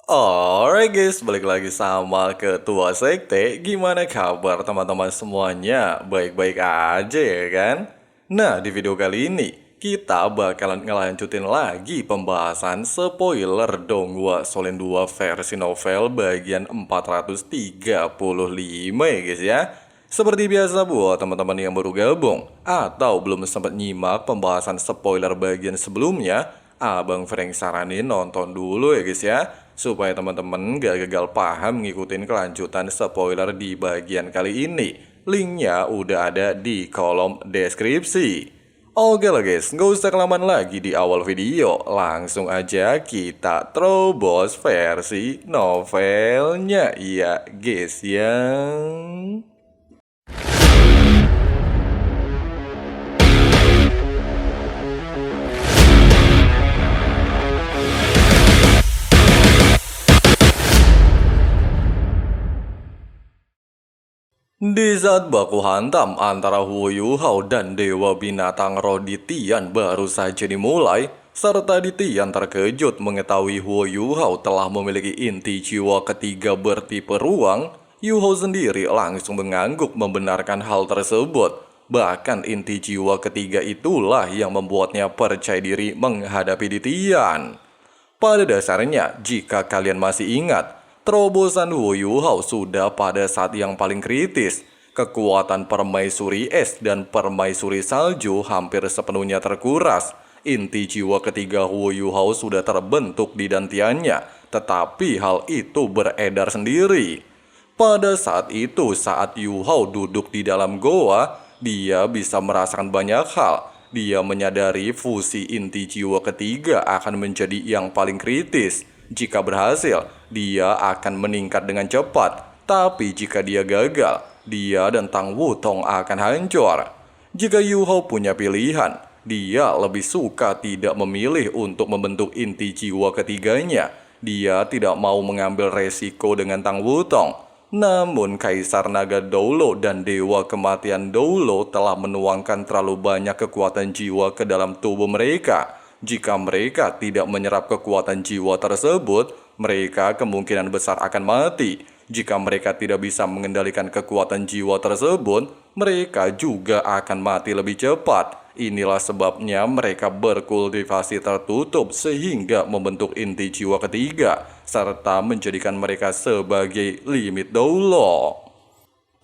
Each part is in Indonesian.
Alright guys, balik lagi sama Ketua Sekte. Gimana kabar teman-teman semuanya? Baik-baik aja ya kan? Nah, di video kali ini kita bakalan ngelanjutin lagi pembahasan spoiler Donghua Solin 2 versi novel bagian 435 ya guys ya. Seperti biasa buat teman-teman yang baru gabung atau belum sempat nyimak pembahasan spoiler bagian sebelumnya, Abang Frank saranin nonton dulu ya guys ya, supaya teman-teman gak gagal paham ngikutin kelanjutan spoiler di bagian kali ini. Linknya udah ada di kolom deskripsi. Oke lah guys, gak usah kelamaan lagi di awal video. Langsung aja kita terobos versi novelnya ya guys ya. Di saat baku hantam antara Hu Yuhao dan Dewa Binatang Roh di Tian baru saja dimulai, serta di Tian terkejut mengetahui Hu Yuhao telah memiliki inti jiwa ketiga bertipe ruang, Yuhao sendiri langsung mengangguk membenarkan hal tersebut. Bahkan inti jiwa ketiga itulah yang membuatnya percaya diri menghadapi di Tian. Pada dasarnya, jika kalian masih ingat, terobosan Wu Yuhao sudah pada saat yang paling kritis. Kekuatan permaisuri es dan permaisuri salju hampir sepenuhnya terkuras. Inti jiwa ketiga Wu Yuhao sudah terbentuk di dantiannya, tetapi hal itu beredar sendiri. Pada saat itu, saat Yuhao duduk di dalam goa, dia bisa merasakan banyak hal. Dia menyadari fusi inti jiwa ketiga akan menjadi yang paling kritis. Jika berhasil, dia akan meningkat dengan cepat. Tapi jika dia gagal, dia dan Tang Wutong akan hancur. Jika Yu Hao punya pilihan, dia lebih suka tidak memilih untuk membentuk inti jiwa ketiganya. Dia tidak mau mengambil resiko dengan Tang Wutong. Namun Kaisar Naga Doulo dan Dewa Kematian Doulo telah menuangkan terlalu banyak kekuatan jiwa ke dalam tubuh mereka. Jika mereka tidak menyerap kekuatan jiwa tersebut, mereka kemungkinan besar akan mati. Jika mereka tidak bisa mengendalikan kekuatan jiwa tersebut, mereka juga akan mati lebih cepat. Inilah sebabnya mereka berkultivasi tertutup sehingga membentuk inti jiwa ketiga, serta menjadikan mereka sebagai limit Doulo.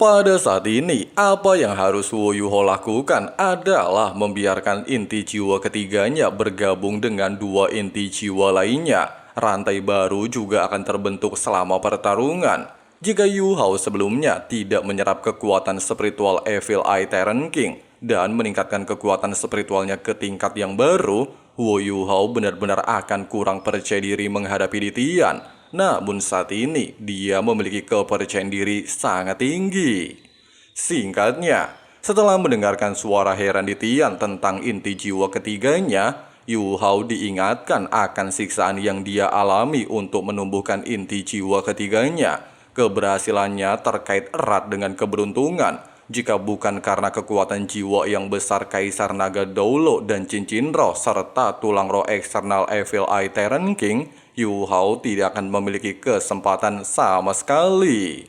Pada saat ini, apa yang harus Wu Yuho lakukan adalah membiarkan inti jiwa ketiganya bergabung dengan dua inti jiwa lainnya. Rantai baru juga akan terbentuk selama pertarungan. Jika Yu Hao sebelumnya tidak menyerap kekuatan spiritual Evil Eye Terran King dan meningkatkan kekuatan spiritualnya ke tingkat yang baru, Wu Yu Hao benar-benar akan kurang percaya diri menghadapi Ditian. Namun saat ini, dia memiliki kepercayaan diri sangat tinggi. Singkatnya, setelah mendengarkan suara heran Ditian tentang inti jiwa ketiganya, Yu Hao diingatkan akan siksaan yang dia alami untuk menumbuhkan inti jiwa ketiganya. Keberhasilannya terkait erat dengan keberuntungan. Jika bukan karena kekuatan jiwa yang besar Kaisar Naga Doulo dan cincin roh serta tulang roh eksternal Evil Eye Terran King, Yu Hao tidak akan memiliki kesempatan sama sekali.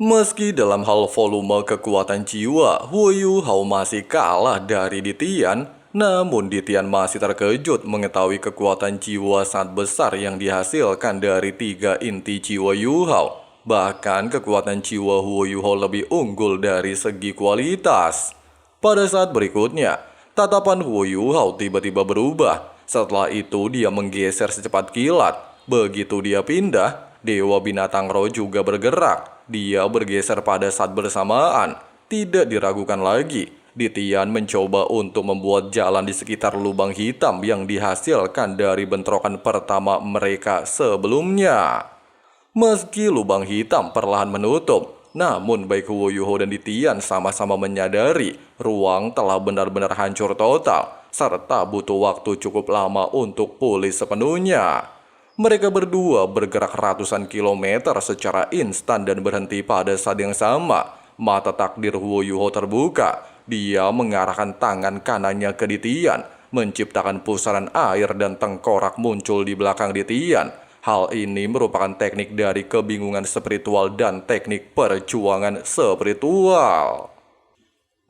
Meski dalam hal volume kekuatan jiwa, Wu Yu Hao masih kalah dari Ditian, namun Ditian masih terkejut mengetahui kekuatan jiwa sangat besar yang dihasilkan dari tiga inti jiwa Yu Hao. Bahkan kekuatan jiwa Wu Yu Hao lebih unggul dari segi kualitas. Pada saat berikutnya, tatapan Wu Yu Hao tiba-tiba berubah. Setelah itu dia menggeser secepat kilat. Begitu dia pindah, Dewa Binatang Roh juga bergerak. Dia bergeser pada saat bersamaan. Tidak diragukan lagi, Ditian mencoba untuk membuat jalan di sekitar lubang hitam yang dihasilkan dari bentrokan pertama mereka sebelumnya. Meski lubang hitam perlahan menutup, namun baik Wu Yuho dan Ditian sama-sama menyadari ruang telah benar-benar hancur total, serta butuh waktu cukup lama untuk pulih sepenuhnya. Mereka berdua bergerak ratusan kilometer secara instan dan berhenti pada saat yang sama. Mata takdir Wu Yuho terbuka. Dia mengarahkan tangan kanannya ke Ditian, menciptakan pusaran air dan tengkorak muncul di belakang Ditian. Hal ini merupakan teknik dari kebingungan spiritual dan teknik perjuangan spiritual.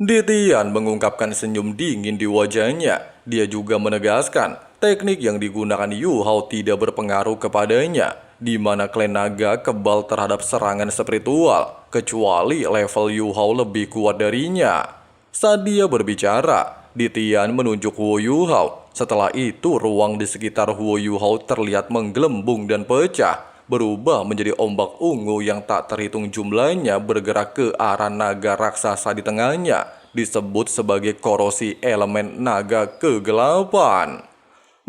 Ditian mengungkapkan senyum dingin di wajahnya. Dia juga menegaskan teknik yang digunakan Yu Hao tidak berpengaruh kepadanya, di mana klan naga kebal terhadap serangan spiritual, kecuali level Yu Hao lebih kuat darinya. Saat dia berbicara, Ditian menunjuk Huo Yu Hao. Setelah itu, ruang di sekitar Huo Yu Hao terlihat menggelembung dan pecah, berubah menjadi ombak ungu yang tak terhitung jumlahnya bergerak ke arah naga raksasa di tengahnya, disebut sebagai korosi elemen naga kegelapan.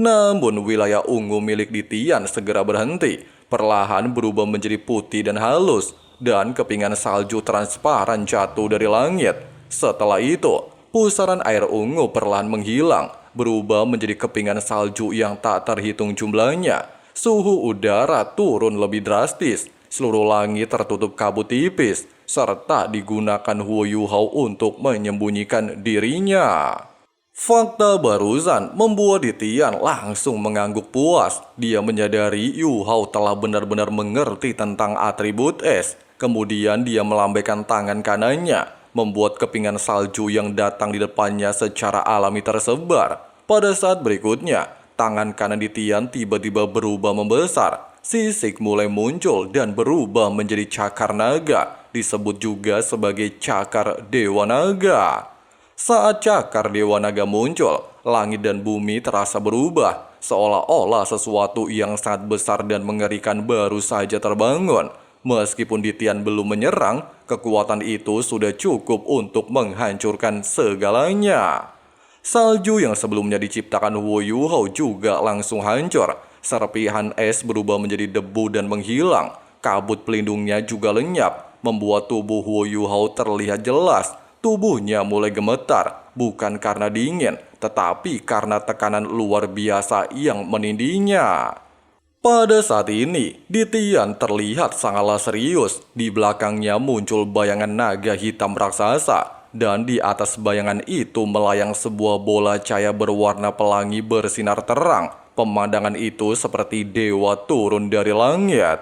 Namun wilayah ungu milik Ditian segera berhenti, perlahan berubah menjadi putih dan halus, dan kepingan salju transparan jatuh dari langit. Setelah itu, pusaran air ungu perlahan menghilang, berubah menjadi kepingan salju yang tak terhitung jumlahnya. Suhu udara turun lebih drastis, seluruh langit tertutup kabut tipis, serta digunakan Huo Yu Hao untuk menyembunyikan dirinya. Fakta barusan membuat Ditian langsung mengangguk puas. Dia menyadari Yu Hao telah benar-benar mengerti tentang atribut es. Kemudian dia melambaikan tangan kanannya, membuat kepingan salju yang datang di depannya secara alami tersebar. Pada saat berikutnya, tangan kanan Ditian tiba-tiba berubah membesar. Sisik mulai muncul dan berubah menjadi cakar naga, disebut juga sebagai cakar Dewa Naga. Saat cakar Dewa Naga muncul, langit dan bumi terasa berubah, seolah-olah sesuatu yang sangat besar dan mengerikan baru saja terbangun. Meskipun Ditian belum menyerang, kekuatan itu sudah cukup untuk menghancurkan segalanya. Salju yang sebelumnya diciptakan Huo Yu Hao juga langsung hancur. Serpihan es berubah menjadi debu dan menghilang. Kabut pelindungnya juga lenyap, membuat tubuh Huo Yu Hao terlihat jelas. Tubuhnya mulai gemetar, bukan karena dingin, tetapi karena tekanan luar biasa yang menindihnya. Pada saat ini, Ditian terlihat sangatlah serius. Di belakangnya muncul bayangan naga hitam raksasa, dan di atas bayangan itu melayang sebuah bola cahaya berwarna pelangi bersinar terang. Pemandangan itu seperti dewa turun dari langit.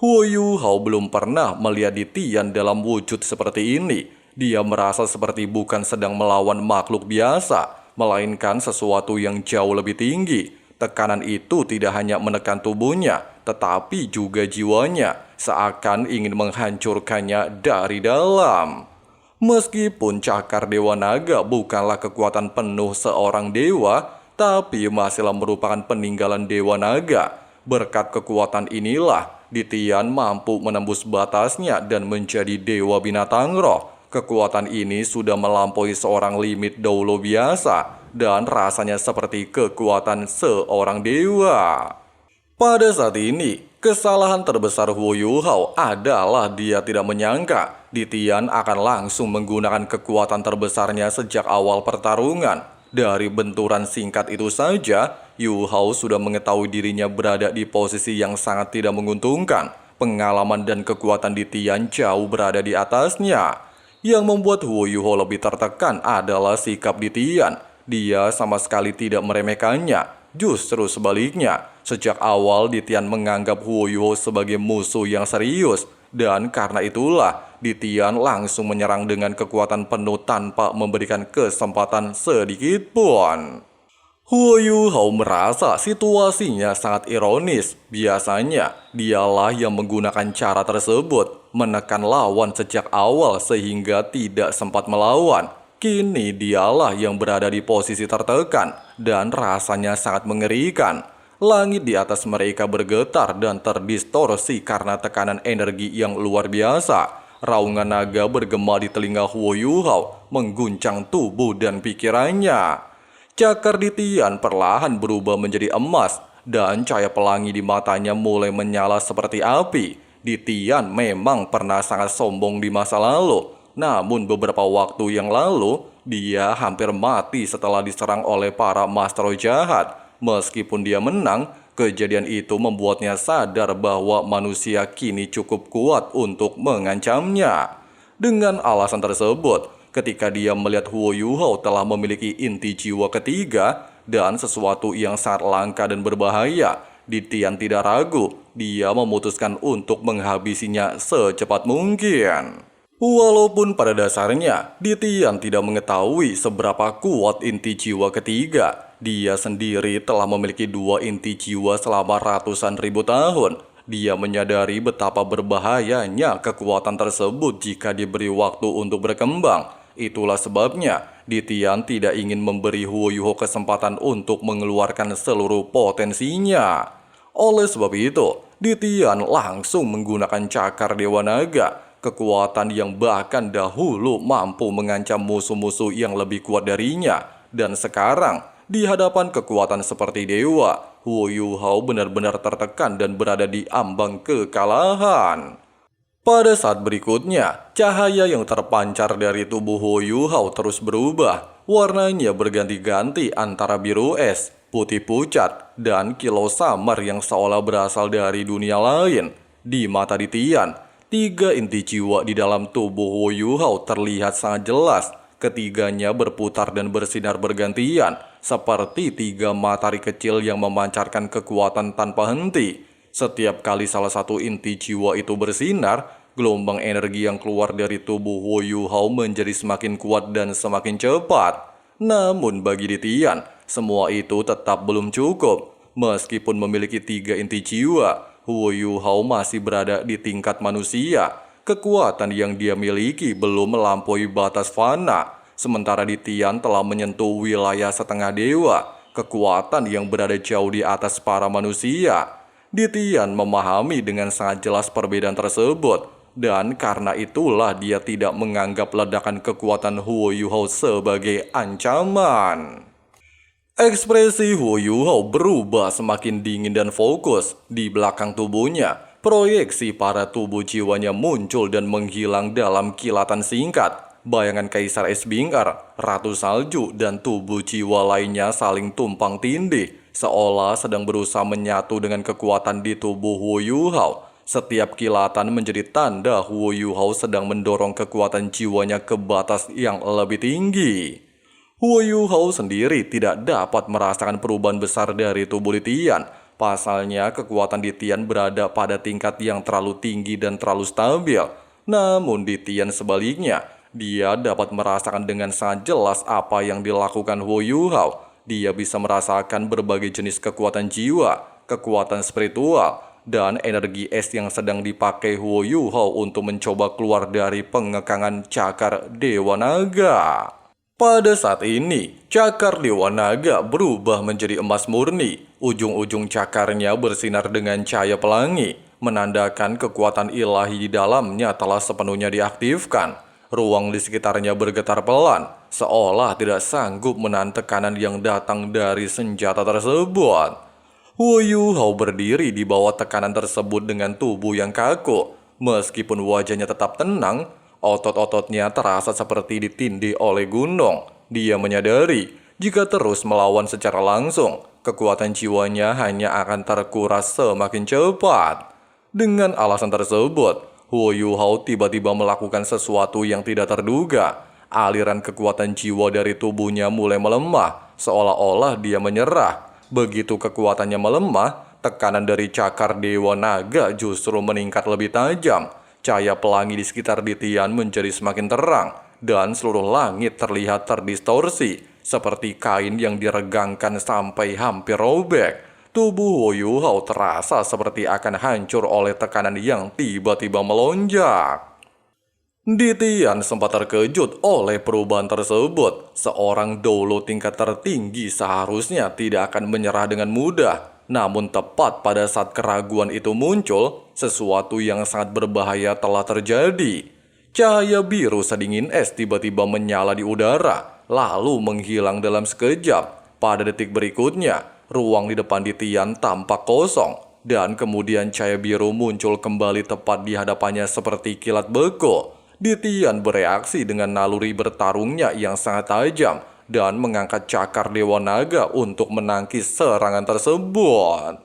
Huo Yu Hao belum pernah melihat Ditian dalam wujud seperti ini. Dia merasa seperti bukan sedang melawan makhluk biasa, melainkan sesuatu yang jauh lebih tinggi. Tekanan itu tidak hanya menekan tubuhnya, tetapi juga jiwanya, seakan ingin menghancurkannya dari dalam. Meskipun cakar Dewa Naga bukanlah kekuatan penuh seorang dewa, tapi masihlah merupakan peninggalan Dewa Naga. Berkat kekuatan inilah, Ditian mampu menembus batasnya dan menjadi Dewa Binatang Roh. Kekuatan ini sudah melampaui seorang limit dahulu biasa, dan rasanya seperti kekuatan seorang dewa. Pada saat ini, kesalahan terbesar Huo Yu Hao adalah dia tidak menyangka Ditian akan langsung menggunakan kekuatan terbesarnya sejak awal pertarungan. Dari benturan singkat itu saja, Yu Hao sudah mengetahui dirinya berada di posisi yang sangat tidak menguntungkan. Pengalaman dan kekuatan Ditian jauh berada di atasnya. Yang membuat Huo Yu Hao lebih tertekan adalah sikap Ditian. Dia sama sekali tidak meremehkannya. Justru sebaliknya, sejak awal Ditian menganggap Huo Yu Hao sebagai musuh yang serius. Dan karena itulah, Ditian langsung menyerang dengan kekuatan penuh tanpa memberikan kesempatan sedikit pun. Huo Yu Hao merasa situasinya sangat ironis. Biasanya, dialah yang menggunakan cara tersebut, menekan lawan sejak awal sehingga tidak sempat melawan. Kini dialah yang berada di posisi tertekan dan rasanya sangat mengerikan. Langit di atas mereka bergetar dan terdistorsi karena tekanan energi yang luar biasa. Raungan naga bergema di telinga Huo Yu Hao, mengguncang tubuh dan pikirannya. Cakar Ditian perlahan berubah menjadi emas, dan cahaya pelangi di matanya mulai menyala seperti api. Ditian memang pernah sangat sombong di masa lalu, namun beberapa waktu yang lalu, dia hampir mati setelah diserang oleh para master jahat. Meskipun dia menang, kejadian itu membuatnya sadar bahwa manusia kini cukup kuat untuk mengancamnya. Dengan alasan tersebut, ketika dia melihat Huo Yu Hao telah memiliki inti jiwa ketiga dan sesuatu yang sangat langka dan berbahaya, Ditian tidak ragu, dia memutuskan untuk menghabisinya secepat mungkin. Walaupun pada dasarnya Ditian tidak mengetahui seberapa kuat inti jiwa ketiga, dia sendiri telah memiliki dua inti jiwa selama ratusan ribu tahun. Dia menyadari betapa berbahayanya kekuatan tersebut jika diberi waktu untuk berkembang. Itulah sebabnya Ditian tidak ingin memberi Huo Yuho kesempatan untuk mengeluarkan seluruh potensinya. Oleh sebab itu, Ditian langsung menggunakan cakar Dewa Naga, kekuatan yang bahkan dahulu mampu mengancam musuh-musuh yang lebih kuat darinya. Dan sekarang, di hadapan kekuatan seperti dewa, Huo Yuhao benar-benar tertekan dan berada di ambang kekalahan. Pada saat berikutnya, cahaya yang terpancar dari tubuh Huo Yuhao terus berubah. Warnanya berganti-ganti antara biru es, putih pucat, dan kilau samar yang seolah berasal dari dunia lain. Di mata Ditian, tiga inti jiwa di dalam tubuh Huo Yuhao terlihat sangat jelas. Ketiganya berputar dan bersinar bergantian, seperti tiga matahari kecil yang memancarkan kekuatan tanpa henti. Setiap kali salah satu inti jiwa itu bersinar, gelombang energi yang keluar dari tubuh Huo Yuhao menjadi semakin kuat dan semakin cepat. Namun bagi Ditian, semua itu tetap belum cukup. Meskipun memiliki tiga inti jiwa, Huo Yuhao masih berada di tingkat manusia. Kekuatan yang dia miliki belum melampaui batas fana. Sementara Ditian telah menyentuh wilayah setengah dewa, kekuatan yang berada jauh di atas para manusia. Ditian memahami dengan sangat jelas perbedaan tersebut. Dan karena itulah dia tidak menganggap ledakan kekuatan Huo Yuhao sebagai ancaman. Ekspresi Huo Yuhao berubah semakin dingin dan fokus. Di belakang tubuhnya, proyeksi para tubuh jiwanya muncul dan menghilang dalam kilatan singkat. Bayangan Kaisar Es Bingar, Ratu Salju, dan tubuh jiwa lainnya saling tumpang tindih, seolah sedang berusaha menyatu dengan kekuatan di tubuh Huo Yuhao. Setiap kilatan menjadi tanda Huo Yuhao sedang mendorong kekuatan jiwanya ke batas yang lebih tinggi. Huo Yuhao sendiri tidak dapat merasakan perubahan besar dari tubuh Ditian. Pasalnya, kekuatan Ditian berada pada tingkat yang terlalu tinggi dan terlalu stabil. Namun Ditian sebaliknya, dia dapat merasakan dengan sangat jelas apa yang dilakukan Huo Yuhao. Dia bisa merasakan berbagai jenis kekuatan jiwa, kekuatan spiritual, dan energi es yang sedang dipakai Huo Yuhao untuk mencoba keluar dari pengekangan cakar Dewa Naga. Pada saat ini, cakar Dewa Naga berubah menjadi emas murni. Ujung-ujung cakarnya bersinar dengan cahaya pelangi, menandakan kekuatan ilahi di dalamnya telah sepenuhnya diaktifkan. Ruang di sekitarnya bergetar pelan, seolah tidak sanggup menahan tekanan yang datang dari senjata tersebut. Huo Yuhao berdiri di bawah tekanan tersebut dengan tubuh yang kaku. Meskipun wajahnya tetap tenang, otot-ototnya terasa seperti ditindih oleh gunung. Dia menyadari, jika terus melawan secara langsung, kekuatan jiwanya hanya akan terkuras semakin cepat. Dengan alasan tersebut, Huo Yuhao tiba-tiba melakukan sesuatu yang tidak terduga. Aliran kekuatan jiwa dari tubuhnya mulai melemah, seolah-olah dia menyerah. Begitu kekuatannya melemah, tekanan dari cakar Dewa Naga justru meningkat lebih tajam. Cahaya pelangi di sekitar Ditian menjadi semakin terang, dan seluruh langit terlihat terdistorsi, seperti kain yang diregangkan sampai hampir robek. Tubuh Huo Yuhao terasa seperti akan hancur oleh tekanan yang tiba-tiba melonjak. Ditian sempat terkejut oleh perubahan tersebut. Seorang doulu tingkat tertinggi seharusnya tidak akan menyerah dengan mudah. Namun tepat pada saat keraguan itu muncul, sesuatu yang sangat berbahaya telah terjadi. Cahaya biru sedingin es tiba-tiba menyala di udara, lalu menghilang dalam sekejap. Pada detik berikutnya, ruang di depan Ditian tampak kosong, dan kemudian cahaya biru muncul kembali tepat di hadapannya seperti kilat beku. Ditian bereaksi dengan naluri bertarungnya yang sangat tajam dan mengangkat cakar Dewa Naga untuk menangkis serangan tersebut.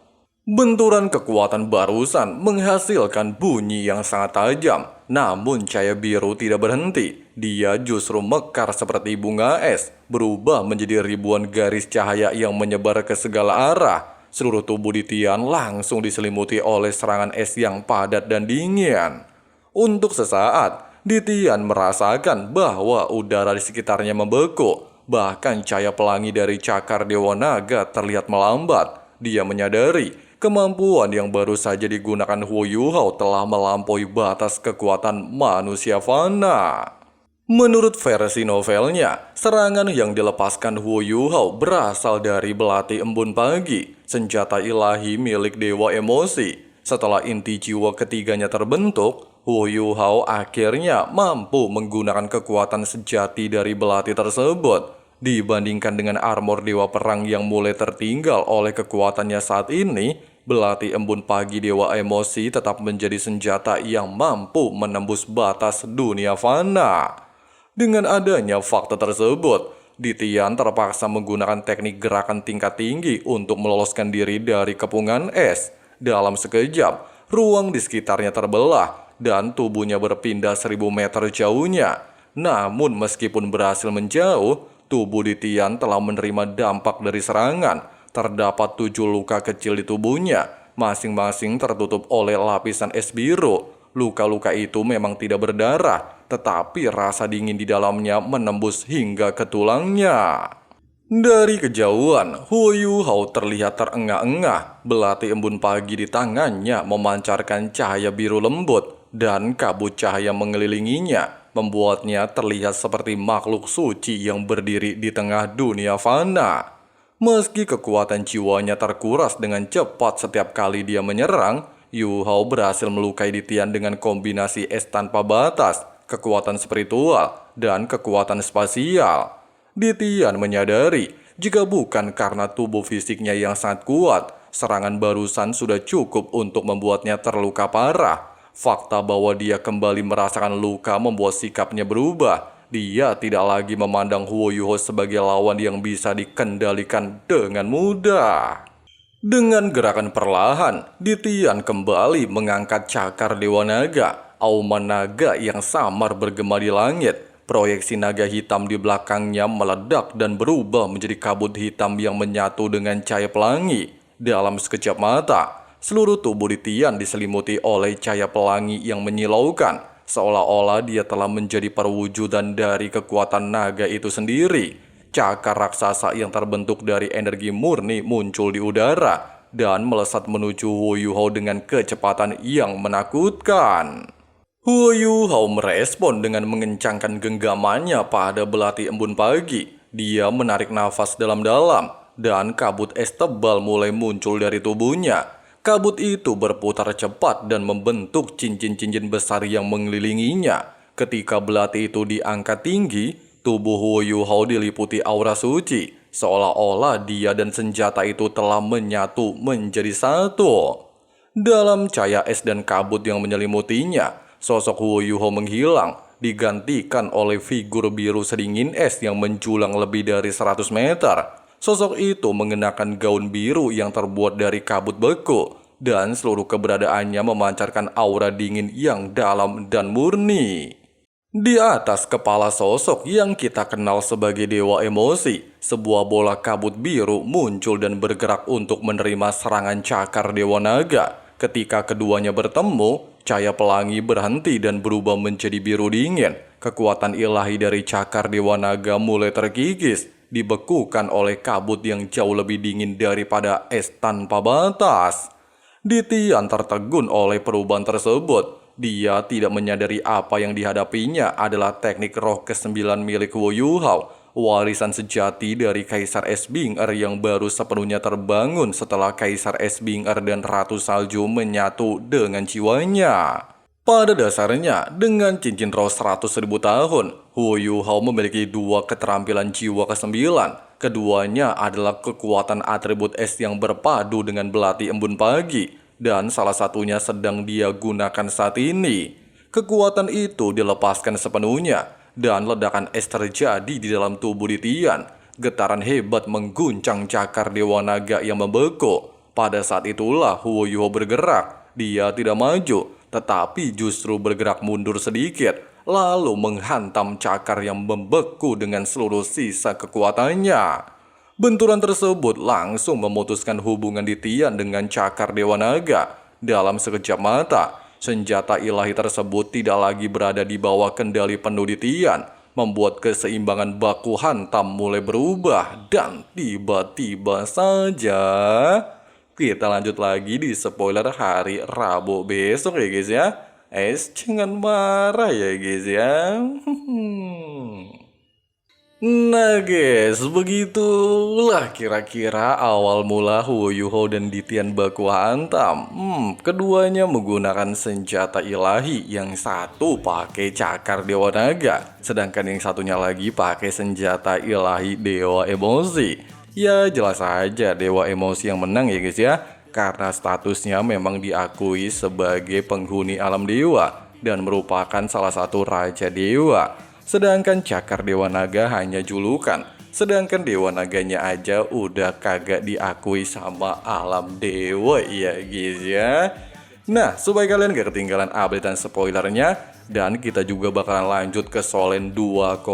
Benturan kekuatan barusan menghasilkan bunyi yang sangat tajam, namun cahaya biru tidak berhenti. Dia justru mekar seperti bunga es, berubah menjadi ribuan garis cahaya yang menyebar ke segala arah. seluruh tubuh di Tian langsung diselimuti oleh serangan es yang padat dan dingin. Untuk sesaat, Ditian merasakan bahwa udara di sekitarnya membeku. Bahkan cahaya pelangi dari cakar Dewa Naga terlihat melambat. Dia menyadari kemampuan yang baru saja digunakan Huo Yuhao telah melampaui batas kekuatan manusia fana. Menurut versi novelnya, serangan yang dilepaskan Huo Yuhao berasal dari belati embun pagi, senjata ilahi milik Dewa Emosi. Setelah inti jiwa ketiganya terbentuk, Huo Yuhao akhirnya mampu menggunakan kekuatan sejati dari belati tersebut. Dibandingkan dengan armor Dewa Perang yang mulai tertinggal oleh kekuatannya saat ini, belati embun pagi Dewa Emosi tetap menjadi senjata yang mampu menembus batas dunia fana. Dengan adanya fakta tersebut, Ditian terpaksa menggunakan teknik gerakan tingkat tinggi untuk meloloskan diri dari kepungan es. Dalam sekejap, ruang di sekitarnya terbelah dan tubuhnya berpindah 1000 meter jauhnya. Namun meskipun berhasil menjauh, tubuh Ditian telah menerima dampak dari serangan. Terdapat 7 luka kecil di tubuhnya, masing-masing tertutup oleh lapisan es biru. Luka-luka itu memang tidak berdarah, tetapi rasa dingin di dalamnya menembus hingga ke tulangnya. Dari kejauhan, Huo Yuhao terlihat terengah-engah. Belati embun pagi di tangannya memancarkan cahaya biru lembut, dan kabut cahaya mengelilinginya, membuatnya terlihat seperti makhluk suci yang berdiri di tengah dunia fana. Meski kekuatan jiwanya terkuras dengan cepat setiap kali dia menyerang, Yuhao berhasil melukai Ditian dengan kombinasi es tanpa batas, kekuatan spiritual, dan kekuatan spasial. Ditian menyadari, jika bukan karena tubuh fisiknya yang sangat kuat, serangan barusan sudah cukup untuk membuatnya terluka parah. Fakta bahwa dia kembali merasakan luka membuat sikapnya berubah. Dia tidak lagi memandang Huo Yuhao sebagai lawan yang bisa dikendalikan dengan mudah. Dengan gerakan perlahan, Ditian kembali mengangkat cakar Dewa Naga. Auman naga yang samar bergema di langit. Proyeksi naga hitam di belakangnya meledak dan berubah menjadi kabut hitam yang menyatu dengan cahaya pelangi. Dalam sekejap mata, seluruh tubuh Ditian diselimuti oleh cahaya pelangi yang menyilaukan, seolah-olah dia telah menjadi perwujudan dari kekuatan naga itu sendiri. Cakar raksasa yang terbentuk dari energi murni muncul di udara dan melesat menuju Huo Yuhao dengan kecepatan yang menakutkan. Huo Yuhao merespon dengan mengencangkan genggamannya pada belati embun pagi. Dia menarik nafas dalam-dalam dan kabut es tebal mulai muncul dari tubuhnya. Kabut itu berputar cepat dan membentuk cincin-cincin besar yang mengelilinginya. Ketika belati itu diangkat tinggi, tubuh Huo Yuhao diliputi aura suci, seolah-olah dia dan senjata itu telah menyatu menjadi satu. Dalam cahaya es dan kabut yang menyelimutinya, sosok Huo Yuhao menghilang, digantikan oleh figur biru sedingin es yang menjulang lebih dari 100 meter. Sosok itu mengenakan gaun biru yang terbuat dari kabut beku, dan seluruh keberadaannya memancarkan aura dingin yang dalam dan murni. Di atas kepala sosok yang kita kenal sebagai Dewa Emosi, sebuah bola kabut biru muncul dan bergerak untuk menerima serangan cakar Dewa Naga. Ketika keduanya bertemu, cahaya pelangi berhenti dan berubah menjadi biru dingin. Kekuatan ilahi dari cakar Dewa Naga mulai terkikis, dibekukan oleh kabut yang jauh lebih dingin daripada es tanpa batas. Ditian tertegun oleh perubahan tersebut. Dia tidak menyadari apa yang dihadapinya adalah teknik roh ke-9 milik Huo Yuhao, warisan sejati dari Kaisar Esbinger yang baru sepenuhnya terbangun setelah Kaisar Esbinger dan Ratu Salju menyatu dengan jiwanya. Pada dasarnya, dengan cincin roh 100.000 tahun, Huo Yuhao memiliki dua keterampilan jiwa ke-9. Keduanya adalah kekuatan atribut es yang berpadu dengan belati embun pagi, dan salah satunya sedang dia gunakan saat ini. Kekuatan itu dilepaskan sepenuhnya, dan ledakan es terjadi di dalam tubuh Ditian. Getaran hebat mengguncang cakar Dewa Naga yang membeku. Pada saat itulah Huo Yuhao bergerak. Dia tidak maju, tetapi justru bergerak mundur sedikit, lalu menghantam cakar yang membeku dengan seluruh sisa kekuatannya. Benturan tersebut langsung memutuskan hubungan di Tian dengan cakar Dewa Naga. Dalam sekejap mata, senjata ilahi tersebut tidak lagi berada di bawah kendali penuh di Tian, membuat keseimbangan baku hantam mulai berubah. Dan tiba-tiba saja kita lanjut lagi di spoiler hari Rabu besok ya guys ya. Jangan marah ya guys ya. Nah guys, begitulah kira-kira awal mula Huo Yuho dan Ditian baku hantam. Keduanya menggunakan senjata ilahi, yang satu pakai cakar Dewa Naga, sedangkan yang satunya lagi pakai senjata ilahi Dewa Emosi. Ya jelas saja Dewa Emosi yang menang ya guys ya, karena statusnya memang diakui sebagai penghuni alam dewa dan merupakan salah satu Raja Dewa. Sedangkan cakar Dewa Naga hanya julukan. Sedangkan Dewa Naganya aja udah kagak diakui sama alam dewa ya guys ya. Nah, supaya kalian gak ketinggalan update dan spoilernya, dan kita juga bakalan lanjut ke Solen 2,5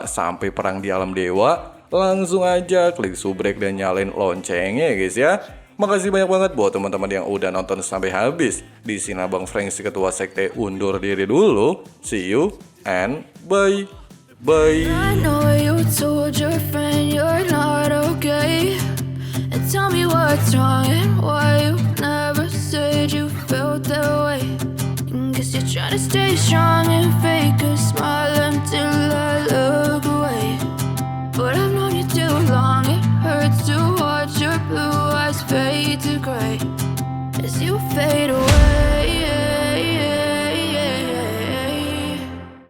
sampai perang di alam dewa, langsung aja klik subrek dan nyalain loncengnya ya guys ya. Makasih banyak banget buat teman-teman yang udah nonton sampai habis. Di sini Abang Frank si ketua sekte undur diri dulu. See you and bye. Bye. I know you told your friend you're not okay, and tell me what's wrong and why you never said you felt that way. And guess you're trying to stay strong and fake a smile until I